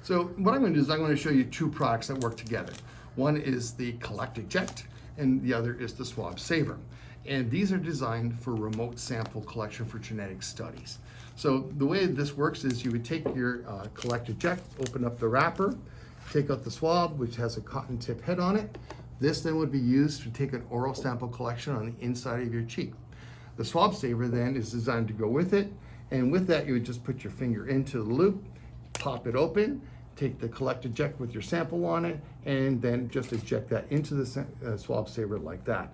So what I'm going to do is I'm going to show you two products that work together. One is the Collect Eject, and the other is the Swab Saver. And these are designed for remote sample collection for genetic studies. So the way this works is you would take your Collect Eject, open up the wrapper, take out the swab, which has a cotton tip head on it. This then would be used to take an oral sample collection on the inside of your cheek. The Swab Saver then is designed to go with it, and with that you would just put your finger into the loop, pop it open, take the Collect Eject with your sample on it, and then just eject that into the Swab Saver like that.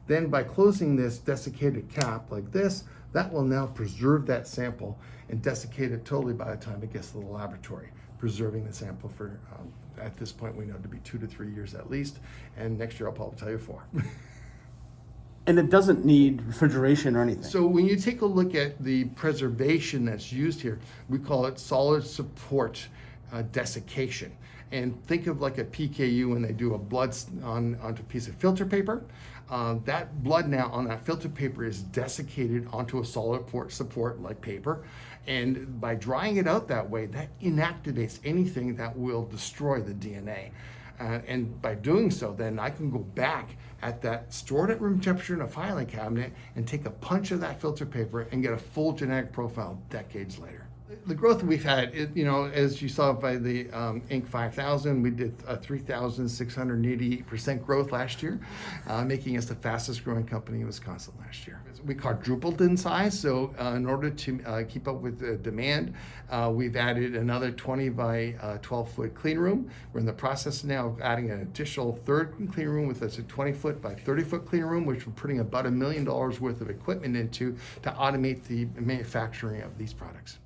Then by closing this desiccated cap like this, that will now preserve that sample and desiccate it totally by the time it gets to the laboratory, preserving the sample for, at this point we know to be 2 to 3 years at least, and next year I'll probably tell you 4. And it doesn't need refrigeration or anything. So when you take a look at the preservation that's used here, we call it solid support desiccation. And think of like a PKU when they do a blood onto a piece of filter paper. That blood now on that filter paper is desiccated onto a solid support like paper. And by drying it out that way, that inactivates anything that will destroy the DNA. And by doing so, then I can go back at that stored at room temperature in a filing cabinet and take a punch of that filter paper and get a full genetic profile decades later. The growth we've had, as you saw by the Inc. 5000, we did a 3,688% growth last year, making us the fastest growing company in Wisconsin last year. We quadrupled in size, so in order to keep up with the demand, we've added another 20 by 12 foot clean room. We're in the process now of adding an additional third clean room with us a 20 foot by 30 foot clean room, which we're putting about $1 million worth of equipment into to automate the manufacturing of these products.